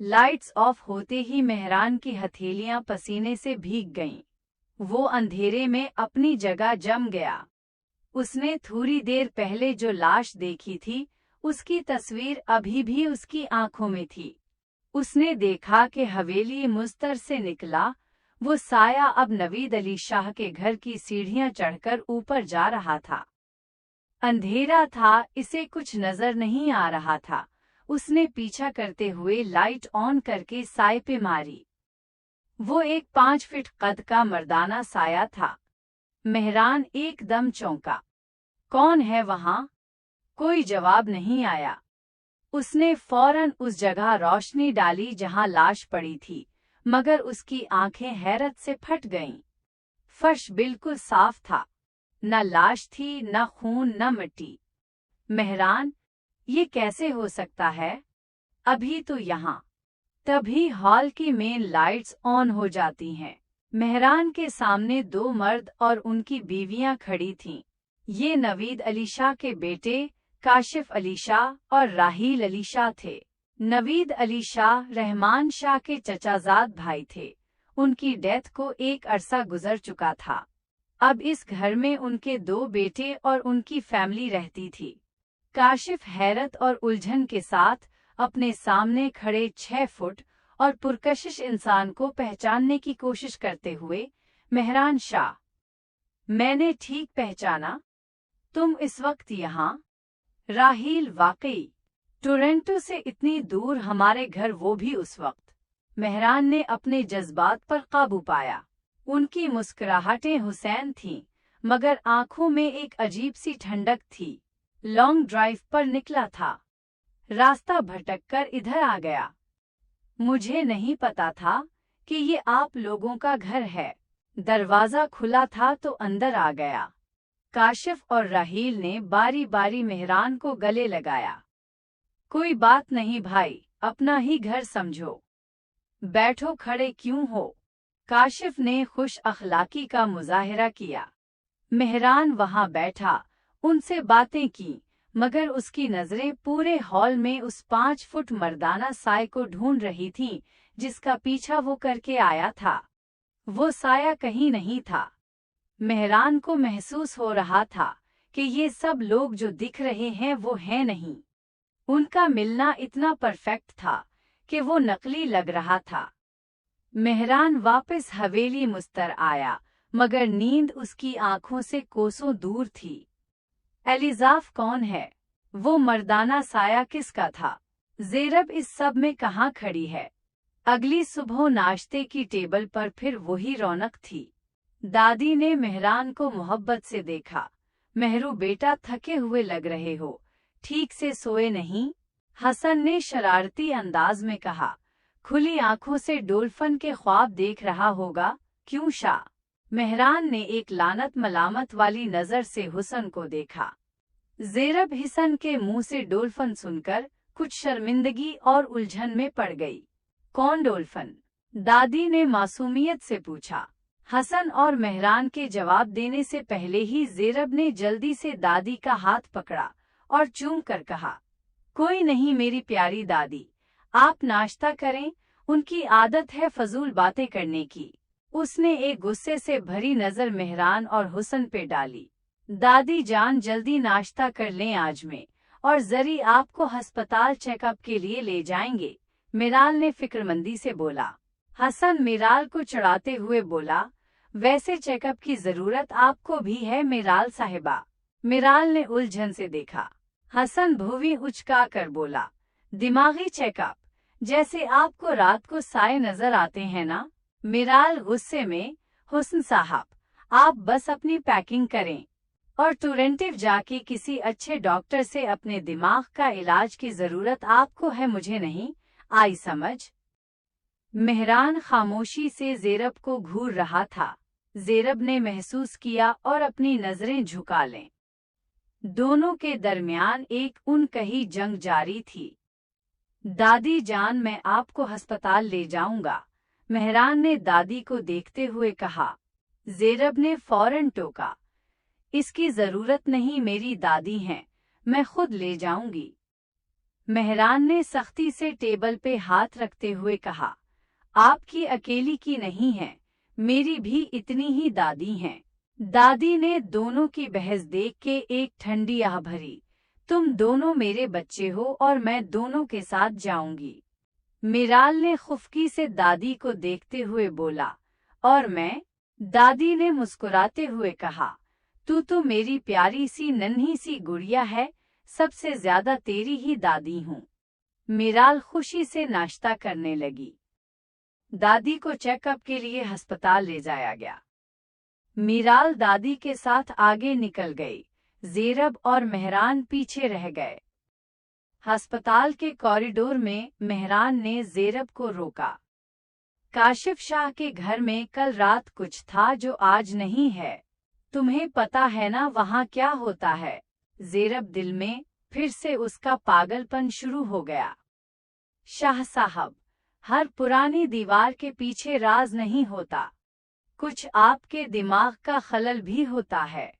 Lights off होते ही मेहरान की हथेलियां पसीने से भीग गईं। वो अंधेरे में अपनी जगह जम गया। उसने थोड़ी देर पहले जो लाश देखी थी, उसकी तस्वीर अभी भी उसकी आंखों में थी। उसने देखा कि हवेली मुस्तर से निकला वो साया अब नवीद अली शाह के घर की सीढ़ियां चढ़कर ऊपर जा रहा था। अंधेरा था, इसे कुछ नजर नहीं आ रहा था। उसने पीछा करते हुए लाइट ऑन करके साए पे मारी। वो एक 5 फीट कद का मर्दाना साया था। मेहरान एकदम चौंका। कौन है वहां? कोई जवाब नहीं आया। उसने फौरन उस जगह रोशनी डाली जहां लाश पड़ी थी, मगर उसकी आंखें हैरत से फट गईं। फर्श बिल्कुल साफ था, न लाश थी, न खून, न मिट्टी। मेहरान, ये कैसे हो सकता है? अभी तो यहाँ। तभी हॉल की मेन लाइट्स ऑन हो जाती हैं। मेहरान के सामने 2 मर्द और उनकी बीवियां खड़ी थीं। ये नवीद अली शाह के बेटे काशिफ अली शाह और राहील अली शाह थे। नवीद अली शाह रहमान शाह के चचाजाद भाई थे। उनकी डेथ को एक अरसा गुजर चुका था। अब इस घर में उनके 2 बेटे और उनकी फैमिली रहती थी। काशिफ हैरत और उलझन के साथ अपने सामने खड़े 6 फुट और पुरकशिश इंसान को पहचानने की कोशिश करते हुए, मेहरान शाह, मैंने ठीक पहचाना, तुम इस वक्त यहाँ? राहील, वाकई टोरंटो से इतनी दूर हमारे घर, वो भी उस वक्त। मेहरान ने अपने जज्बात पर काबू पाया। उनकी मुस्कुराहटें हुसैन थीं, मगर आंखों में एक अजीब सी ठंडक थी। लॉन्ग ड्राइव पर निकला था, रास्ता भटककर इधर आ गया। मुझे नहीं पता था कि ये आप लोगों का घर है। दरवाजा खुला था तो अंदर आ गया। काशिफ और राहील ने बारी बारी मेहरान को गले लगाया। कोई बात नहीं भाई, अपना ही घर समझो। बैठो, खड़े क्यों हो? काशिफ ने खुश अखलाकी का मुजाहिरा किया। मेहरान वहां बैठा, उनसे बातें की, मगर उसकी नजरें पूरे हॉल में उस 5 फुट मर्दाना साए को ढूंढ रही थीं, जिसका पीछा वो करके आया था। वो साया कहीं नहीं था। मेहरान को महसूस हो रहा था कि ये सब लोग जो दिख रहे हैं वो हैं नहीं। उनका मिलना इतना परफेक्ट था कि वो नकली लग रहा था। मेहरान वापस हवेली मुस्तर आया, मगर नींद उसकी आंखों से कोसों दूर थी। एलिजाफ कौन है? वो मर्दाना साया किसका था? ज़ेरब इस सब में कहाँ खड़ी है? अगली सुबह नाश्ते की टेबल पर फिर वही रौनक थी। दादी ने मेहरान को मोहब्बत से देखा। मेहरू बेटा, थके हुए लग रहे हो, ठीक से सोए नहीं? हसन ने शरारती अंदाज में कहा। खुली आंखों से डोल्फिन के ख्वाब देख रहा होगा, क्यों शाह? मेहरान ने एक लानत मलामत वाली नजर से हुसन को देखा। ज़ेरब हसन के मुंह से डोल्फिन सुनकर कुछ शर्मिंदगी और उलझन में पड़ गई। कौन डोल्फिन? दादी ने मासूमियत से पूछा। हसन और मेहरान के जवाब देने से पहले ही ज़ेरब ने जल्दी से दादी का हाथ पकड़ा और चूम कर कहा, कोई नहीं मेरी प्यारी दादी, आप नाश्ता करें, उनकी आदत है फजूल बातें करने की। उसने एक गुस्से से भरी नजर मेहरान और हुसन पे डाली। दादी जान, जल्दी नाश्ता कर लें आज में, और जरी आपको अस्पताल चेकअप के लिए ले जाएंगे, मिराल ने फिक्रमंदी से बोला। हसन मिराल को चढ़ाते हुए बोला, वैसे चेकअप की जरूरत आपको भी है मिराल साहिबा? मिराल ने उलझन से देखा। हसन भुवी उचका कर बोला, दिमागी चेकअप? जैसे आपको रात को साए नजर आते हैं ना? मिराल गुस्से में, हुस्न साहब, आप बस अपनी पैकिंग करें और टोरंटो जाके किसी अच्छे डॉक्टर से अपने दिमाग का इलाज की जरूरत आपको है, मुझे नहीं। आई समझ? मेहरान खामोशी से ज़ेरब को घूर रहा था। ज़ेरब ने महसूस किया और अपनी नजरें झुका लें। दोनों के दरमियान एक अनकही जंग जारी थी। दादी जान, मैं आपको अस्पताल ले जाऊंगा, मेहरान ने दादी को देखते हुए कहा। ज़ेरब ने फौरन टोका, इसकी जरूरत नहीं, मेरी दादी हैं, मैं खुद ले जाऊंगी। मेहरान ने सख्ती से टेबल पे हाथ रखते हुए कहा, आपकी अकेली की नहीं है, मेरी भी इतनी ही दादी हैं। दादी ने दोनों की बहस देख के एक ठंडी आह भरी, तुम दोनों मेरे बच्चे हो और मैं दोनों के साथ जाऊंगी। मीराल ने खुफकी से दादी को देखते हुए बोला, और मैं? दादी ने मुस्कुराते हुए कहा, तू तो मेरी प्यारी सी नन्ही सी गुड़िया है, सबसे ज्यादा तेरी ही दादी हूँ। मीराल खुशी से नाश्ता करने लगी। दादी को चेकअप के लिए अस्पताल ले जाया गया। मीराल दादी के साथ आगे निकल गई, ज़ेरब और मेहरान पीछे रह गए। अस्पताल के कॉरिडोर में मेहरान ने ज़ेरब को रोका। काशिफ शाह के घर में कल रात कुछ था जो आज नहीं है, तुम्हें पता है ना वहाँ क्या होता है? ज़ेरब दिल में फिर से उसका पागलपन शुरू हो गया। शाह साहब, हर पुरानी दीवार के पीछे राज नहीं होता, कुछ आपके दिमाग का खलल भी होता है।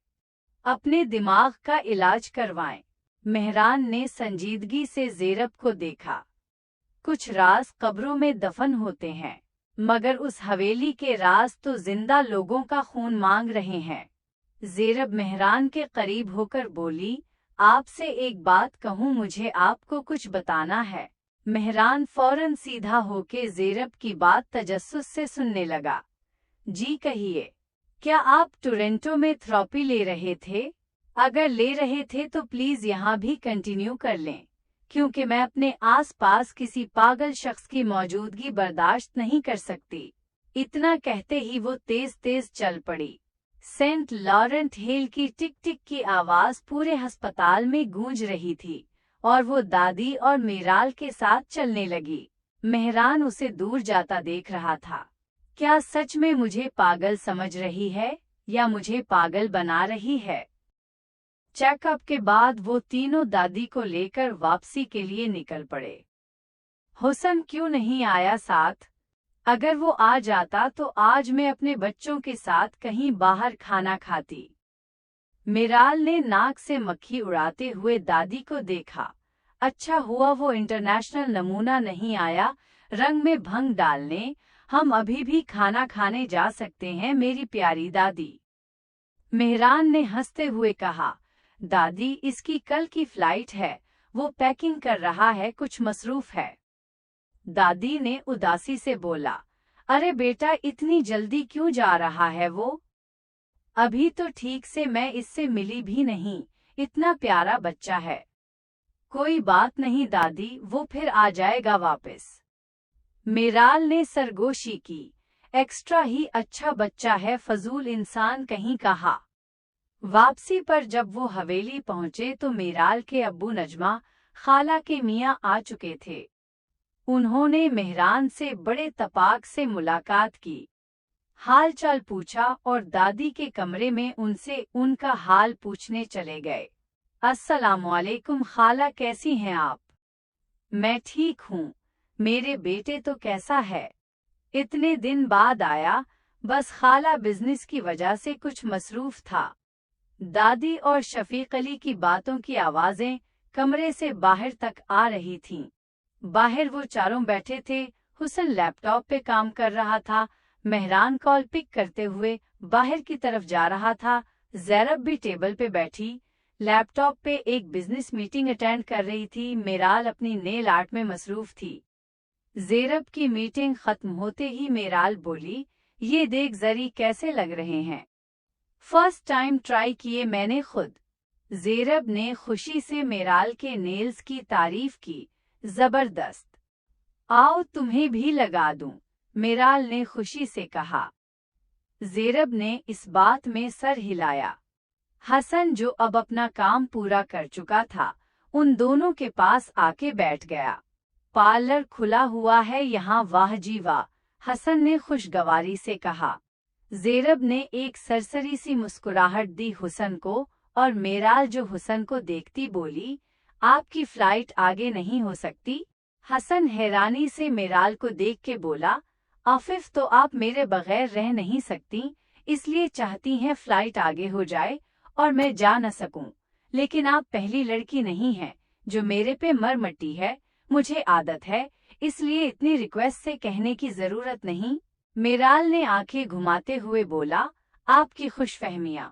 अपने दिमाग का इलाज करवाएं। मेहरान ने संजीदगी से ज़ेरब को देखा। कुछ राज कब्रों में दफन होते हैं, मगर उस हवेली के राज तो जिंदा लोगों का खून मांग रहे हैं। ज़ेरब मेहरान के करीब होकर बोली, आपसे एक बात कहूँ, मुझे आपको कुछ बताना है। मेहरान फौरन सीधा होके ज़ेरब की बात तजस्सुस से सुनने लगा। जी कहिए, क्या आप टोरंटो में थेरेपी ले रहे थे? अगर ले रहे थे तो प्लीज यहाँ भी कंटिन्यू कर लें, क्योंकि मैं अपने आसपास किसी पागल शख्स की मौजूदगी बर्दाश्त नहीं कर सकती। इतना कहते ही वो तेज तेज चल पड़ी। सेंट लॉरेंट हिल की टिक टिक की आवाज पूरे अस्पताल में गूंज रही थी और वो दादी और मीराल के साथ चलने लगी। मेहरान उसे दूर जाता देख रहा था। क्या सच में मुझे पागल समझ रही है या मुझे पागल बना रही है? चेकअप के बाद वो तीनों दादी को लेकर वापसी के लिए निकल पड़े। हुसन क्यों नहीं आया साथ? अगर वो आ जाता तो आज मैं अपने बच्चों के साथ कहीं बाहर खाना खाती। मीराल ने नाक से मक्खी उड़ाते हुए दादी को देखा। अच्छा हुआ वो इंटरनेशनल नमूना नहीं आया रंग में भंग डालने। हम अभी भी खाना खाने जा सकते हैं मेरी प्यारी दादी। मेहरान ने हंसते हुए कहा, दादी इसकी कल की फ्लाइट है, वो पैकिंग कर रहा है, कुछ मसरूफ है। दादी ने उदासी से बोला, अरे बेटा इतनी जल्दी क्यों जा रहा है वो? अभी तो ठीक से मैं इससे मिली भी नहीं, इतना प्यारा बच्चा है। कोई बात नहीं दादी, वो फिर आ जाएगा वापस। मीराल ने सरगोशी की, एक्स्ट्रा ही अच्छा बच्चा है, फजूल इंसान कहीं कहा। वापसी पर जब वो हवेली पहुंचे तो मीराल के अब्बू नजमा खाला के मियाँ आ चुके थे। उन्होंने मेहरान से बड़े तपाक से मुलाकात की, हाल चाल पूछा और दादी के कमरे में उनसे उनका हाल पूछने चले गए। अस्सलामुअलैकुम खाला, कैसी हैं आप? मैं ठीक हूँ, मेरे बेटे तो कैसा है? इतने दिन बाद आया, बस खाला बिजनेस की वजह से कुछ मसरूफ था। दादी और शफीक अली की बातों की आवाजें कमरे से बाहर तक आ रही थीं। बाहर वो चारों बैठे थे। हुसन लैपटॉप पे काम कर रहा था। मेहरान कॉल पिक करते हुए बाहर की तरफ जा रहा था। ज़ेरब भी टेबल पे बैठी लैपटॉप पे एक बिजनेस मीटिंग अटेंड कर रही थी। मीराल अपनी नेल आर्ट में मसरूफ थी। ज़ेरब की मीटिंग खत्म होते ही मीराल बोली, ये देख ज़री कैसे लग रहे हैं? फर्स्ट टाइम ट्राई किए मैंने खुद। ज़ेरब ने खुशी से मीराल के नेल्स की तारीफ की, जबरदस्त। आओ तुम्हें भी लगा दूं, मीराल ने खुशी से कहा। ज़ेरब ने इस बात में सर हिलाया। हसन जो अब अपना काम पूरा कर चुका था, उन दोनों के पास आके बैठ गया। पार्लर खुला हुआ है यहाँ, वाह जी वाह, हसन ने खुशगवारी से कहा। ज़ेरब ने एक सरसरी सी मुस्कुराहट दी हुसन को और मीराल जो हुसन को देखती बोली, आपकी फ्लाइट आगे नहीं हो सकती? हसन हैरानी से मीराल को देख के बोला, आफिफ तो आप मेरे बगैर रह नहीं सकती, इसलिए चाहती हैं फ्लाइट आगे हो जाए और मैं जा न सकूं, लेकिन आप पहली लड़की नहीं हैं जो मेरे पे मर मट्टी है, मुझे आदत है, इसलिए इतनी रिक्वेस्ट से कहने की जरूरत नहीं। मीराल ने आंखें घुमाते हुए बोला, आपकी खुशफहमियां।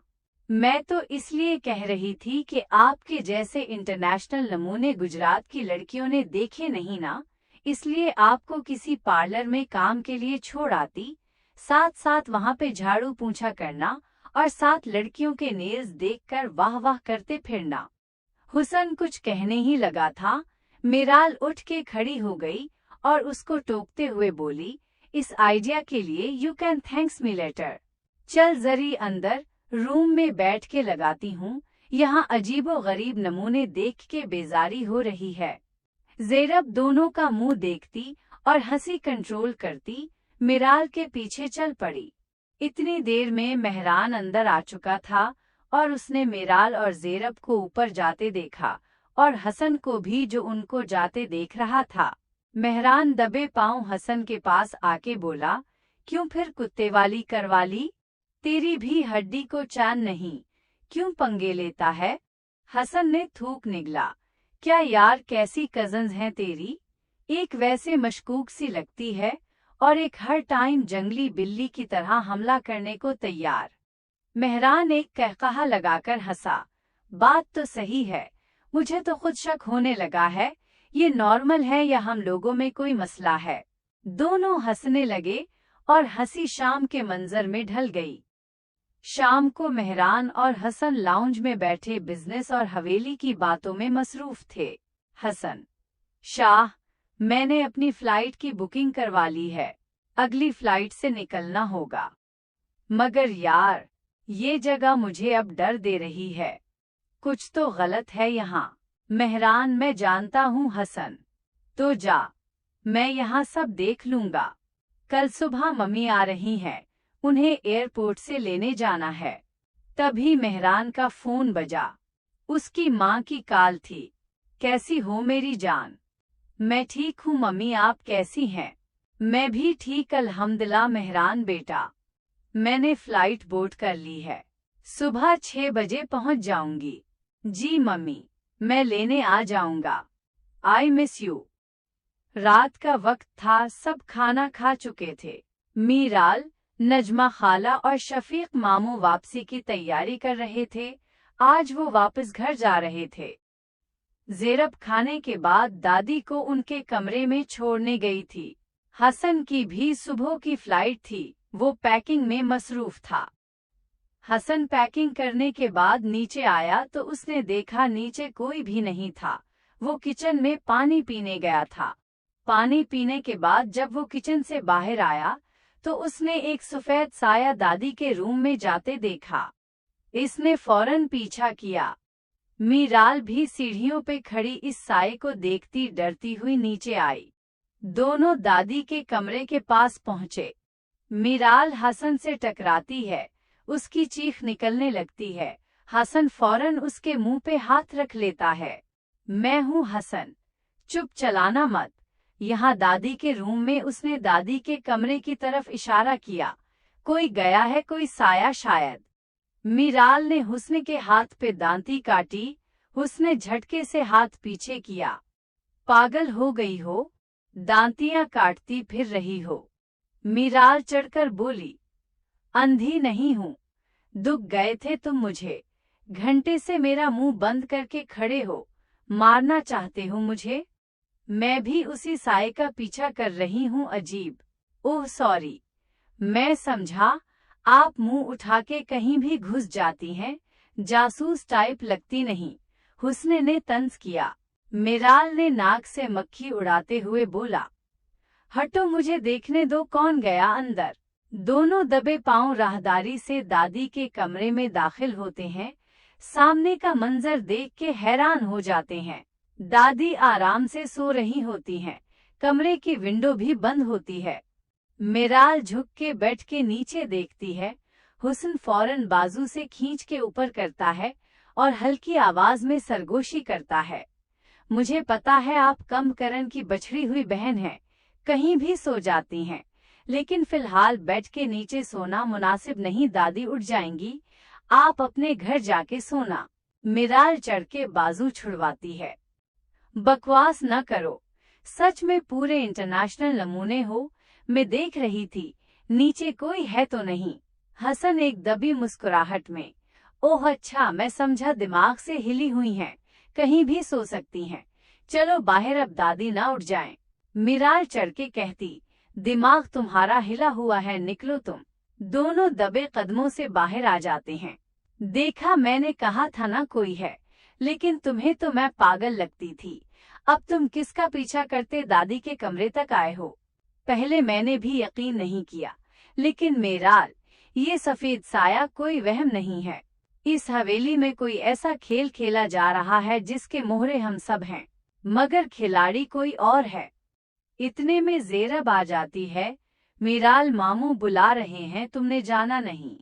मैं तो इसलिए कह रही थी कि आपके जैसे इंटरनेशनल नमूने गुजरात की लड़कियों ने देखे नहीं ना, इसलिए आपको किसी पार्लर में काम के लिए छोड़ आती, साथ साथ वहां पे झाड़ू पोंछा करना और साथ लड़कियों के नेल्स देखकर वाह वाह करते फिरना। हुसन कुछ कहने ही लगा था, मीराल उठ के खड़ी हो गई और उसको टोकते हुए बोली, इस आइडिया के लिए you can thanks me later. चल जरी अंदर रूम में बैठ के लगाती हूँ, यहाँ अजीबो गरीब नमूने देख के बेजारी हो रही है। ज़ेनब दोनों का मुंह देखती और हंसी कंट्रोल करती मीराल के पीछे चल पड़ी। इतनी देर में मेहरान अंदर आ चुका था और उसने मीराल और ज़ेनब को ऊपर जाते देखा और हसन को भी, जो उनको जाते देख रहा था। मेहरान दबे पांव हसन के पास आके बोला, क्यों फिर कुत्ते वाली करवा ली? तेरी भी हड्डी को चैन नहीं, क्यों पंगे लेता है? हसन ने थूक निगला, क्या यार कैसी कजन्स हैं तेरी, एक वैसे मशकूक सी लगती है और एक हर टाइम जंगली बिल्ली की तरह हमला करने को तैयार। मेहरान एक कहकहा लगाकर हंसा, बात तो सही है, मुझे तो खुद शक होने लगा है, ये नॉर्मल है या हम लोगों में कोई मसला है। दोनों हंसने लगे और हंसी शाम के मंजर में ढल गई। शाम को मेहरान और हसन लाउंज में बैठे बिजनेस और हवेली की बातों में मसरूफ थे। हसन, शाह, मैंने अपनी फ्लाइट की बुकिंग करवा ली है, अगली फ्लाइट से निकलना होगा। मगर यार, ये जगह मुझे अब डर दे रही है, कुछ तो गलत है यहाँ। मेहरान, मैं जानता हूँ हसन, तो जा, मैं यहाँ सब देख लूंगा। कल सुबह मम्मी आ रही हैं, उन्हें एयरपोर्ट से लेने जाना है। तभी मेहरान का फोन बजा। उसकी माँ की कॉल थी। कैसी हो मेरी जान? मैं ठीक हूँ मम्मी, आप कैसी हैं? मैं भी ठीक अल्हम्दुलिल्लाह मेहरान बेटा, मैंने फ्लाइट बोर्ड कर ली है, सुबह 6 बजे पहुँच जाऊंगी। जी मम्मी, मैं लेने आ जाऊंगा। I miss you. रात का वक्त था, सब खाना खा चुके थे। मीराल, नजमा खाला और शफीक मामू वापसी की तैयारी कर रहे थे। आज वो वापस घर जा रहे थे। ज़ेनब खाने के बाद दादी को उनके कमरे में छोड़ने गई थी। हसन की भी सुबह की फ्लाइट थी, वो पैकिंग में मसरूफ था। हसन पैकिंग करने के बाद नीचे आया तो उसने देखा नीचे कोई भी नहीं था। वो किचन में पानी पीने गया था। पानी पीने के बाद जब वो किचन से बाहर आया तो उसने एक सफेद साया दादी के रूम में जाते देखा। इसने फौरन पीछा किया। मीराल भी सीढ़ियों पे खड़ी इस साये को देखती डरती हुई नीचे आई। दोनों दादी के कमरे के पास पहुंचे। मीराल हसन से टकराती है, उसकी चीख निकलने लगती है। हसन फौरन उसके मुंह पे हाथ रख लेता है। मैं हूँ हसन, चुप, चलाना मत। यहाँ दादी के रूम में उसने दादी के कमरे की तरफ इशारा किया। कोई गया है, कोई साया शायद। मीराल ने हुस्न के हाथ पे दांती काटी। हुस्न झटके से हाथ पीछे किया। पागल हो गई हो, दांतियां काटती फिर रही हो? मीराल चढ़कर बोली, अंधी नहीं हूँ, दुख गए थे तुम मुझे, घंटे से मेरा मुंह बंद करके खड़े हो, मारना चाहते हो मुझे? मैं भी उसी साये का पीछा कर रही हूँ। अजीब। ओह सॉरी, मैं समझा आप मुंह उठा के कहीं भी घुस जाती हैं, जासूस टाइप लगती नहीं। हुस्न ने तंज किया। मीराल ने नाक से मक्खी उड़ाते हुए बोला, हटो, मुझे देखने दो, कौन गया अंदर। दोनों दबे पांव राहदारी से दादी के कमरे में दाखिल होते हैं। सामने का मंजर देख के हैरान हो जाते हैं। दादी आराम से सो रही होती हैं, कमरे की विंडो भी बंद होती है। मीराल झुक के बेड के नीचे देखती है। हुस्न फौरन बाजू से खींच के ऊपर करता है और हल्की आवाज में सरगोशी करता है, मुझे पता है आप कम करन की बछड़ी हुई बहन हैं, कहीं भी सो जाती हैं, लेकिन फिलहाल बेड के नीचे सोना मुनासिब नहीं, दादी उठ जाएंगी, आप अपने घर जाके सोना। मीराल चढ़ के बाजू छुड़वाती है। बकवास न करो, सच में पूरे इंटरनेशनल नमूने हो। मैं देख रही थी, नीचे कोई है तो नहीं। हसन एक दबी मुस्कुराहट में, ओह अच्छा, मैं समझा दिमाग से हिली हुई हैं, कहीं भी सो सकती हैं। चलो बाहर, अब दादी ना उठ जाएं। मीराल चढ़ के कहती, दिमाग तुम्हारा हिला हुआ है, निकलो तुम। दोनों दबे कदमों से बाहर आ जाते हैं। देखा, मैंने कहा था ना कोई है, लेकिन तुम्हें तो मैं पागल लगती थी। अब तुम किसका पीछा करते दादी के कमरे तक आए हो? पहले मैंने भी यकीन नहीं किया, लेकिन मेराल, ये सफेद साया कोई वहम नहीं है। इस हवेली में कोई ऐसा खेल खेला जा रहा है जिसके मोहरे हम सब हैं, मगर खिलाड़ी कोई और है। इतने में ज़ेरब आ जाती है, मीराल मामू बुला रहे हैं, तुमने जाना नहीं?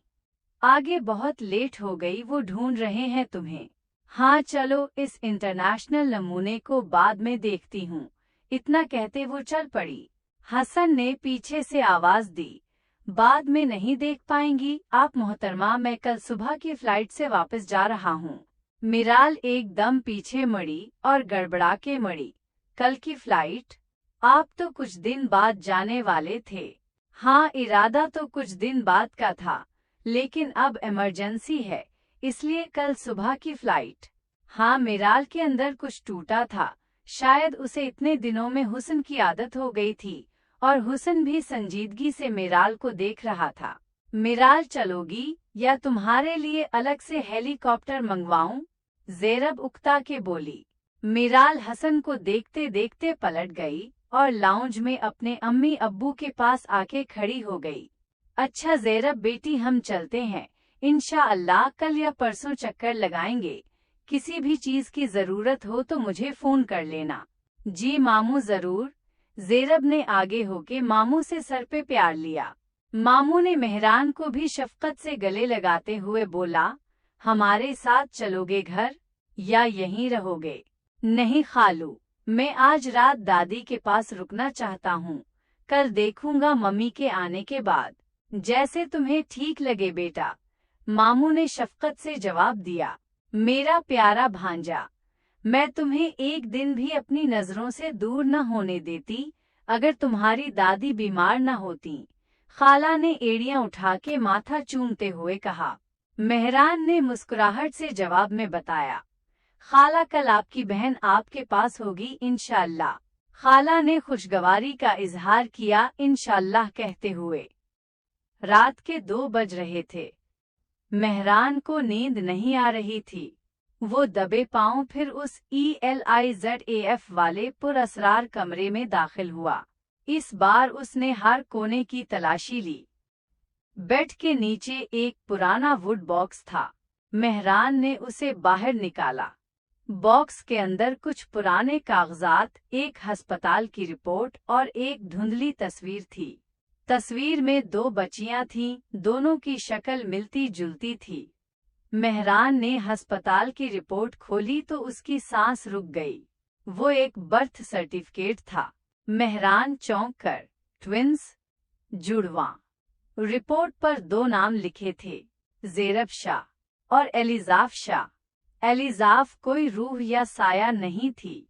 आगे बहुत लेट हो गई, वो ढूंढ रहे हैं तुम्हें। हाँ चलो, इस इंटरनेशनल नमूने को बाद में देखती हूँ। इतना कहते वो चल पड़ी। हसन ने पीछे से आवाज दी, बाद में नहीं देख पाएंगी आप मोहतरमा, मैं कल सुबह की फ्लाइट से वापस जा रहा हूँ। मीराल एकदम पीछे मुड़ी और गड़बड़ा के मुड़ी, कल की फ्लाइट? आप तो कुछ दिन बाद जाने वाले थे। हाँ, इरादा तो कुछ दिन बाद का था, लेकिन अब इमरजेंसी है, इसलिए कल सुबह की फ्लाइट। हाँ, मीराल के अंदर कुछ टूटा था, शायद उसे इतने दिनों में हुस्न की आदत हो गई थी, और हुस्न भी संजीदगी से मीराल को देख रहा था। मीराल चलोगी या तुम्हारे लिए अलग से हेलीकॉप्टर मंगवाऊं? ज़ेरब उकता के बोली। मीराल हसन को देखते देखते पलट गई और लाउंज में अपने अम्मी अब्बू के पास आके खड़ी हो गई। अच्छा ज़ेरब बेटी, हम चलते हैं, इंशाअल्लाह कल या परसों चक्कर लगाएंगे। किसी भी चीज की जरूरत हो तो मुझे फोन कर लेना। जी मामू जरूर। ज़ेरब ने आगे होके मामू से सर पे प्यार लिया। मामू ने मेहरान को भी शफकत से गले लगाते हुए बोला, हमारे साथ चलोगे घर या यहीं रहोगे? नहीं खालू, मैं आज रात दादी के पास रुकना चाहता हूँ, कल देखूंगा मम्मी के आने के बाद। जैसे तुम्हें ठीक लगे बेटा, मामू ने शफकत से जवाब दिया। मेरा प्यारा भांजा, मैं तुम्हें एक दिन भी अपनी नजरों से दूर न होने देती अगर तुम्हारी दादी बीमार न होती। खाला ने एड़ियां उठा के माथा चूमते हुए कहा। मेहरान ने मुस्कुराहट से जवाब में बताया, खाला कल आपकी बहन आपके पास होगी इंशाअल्लाह। खाला ने खुशगवारी का इजहार किया इंशाअल्लाह कहते हुए। रात के 2 बज रहे थे। मेहरान को नींद नहीं आ रही थी। वो दबे पांव फिर उस ELIZAF वाले पुरअसरार कमरे में दाखिल हुआ। इस बार उसने हर कोने की तलाशी ली। बेड के नीचे एक पुराना वुड बॉक्स था। मेहरान ने उसे बाहर निकाला। बॉक्स के अंदर कुछ पुराने कागजात, एक अस्पताल की रिपोर्ट और एक धुंधली तस्वीर थी। तस्वीर में 2 बच्चियां थीं, दोनों की शक्ल मिलती जुलती थी। मेहरान ने अस्पताल की रिपोर्ट खोली तो उसकी सांस रुक गई। वो एक बर्थ सर्टिफिकेट था। मेहरान चौंक कर, ट्विंस, जुड़वा। रिपोर्ट पर 2 नाम लिखे थे, ज़ेरब शाह और एलिज़ाफ शाह। एलिज़ाफ कोई रूह या साया नहीं थी,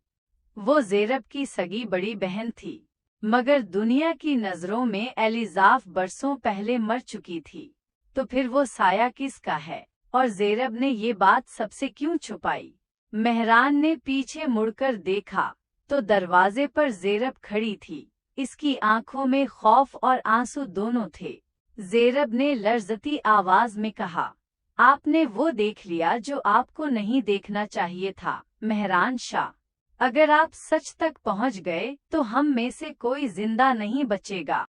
वो ज़ेरब की सगी बड़ी बहन थी, मगर दुनिया की नजरों में एलिज़ाफ बरसों पहले मर चुकी थी। तो फिर वो साया किसका है, और ज़ेरब ने ये बात सबसे क्यों छुपाई? मेहरान ने पीछे मुड़कर देखा तो दरवाजे पर ज़ेरब खड़ी थी। इसकी आंखों में खौफ और आंसू दोनों थे। ज़ेरब ने लर्जती आवाज में कहा, आपने वो देख लिया जो आपको नहीं देखना चाहिए था मेहरान शाह। अगर आप सच तक पहुंच गए तो हम में से कोई जिंदा नहीं बचेगा।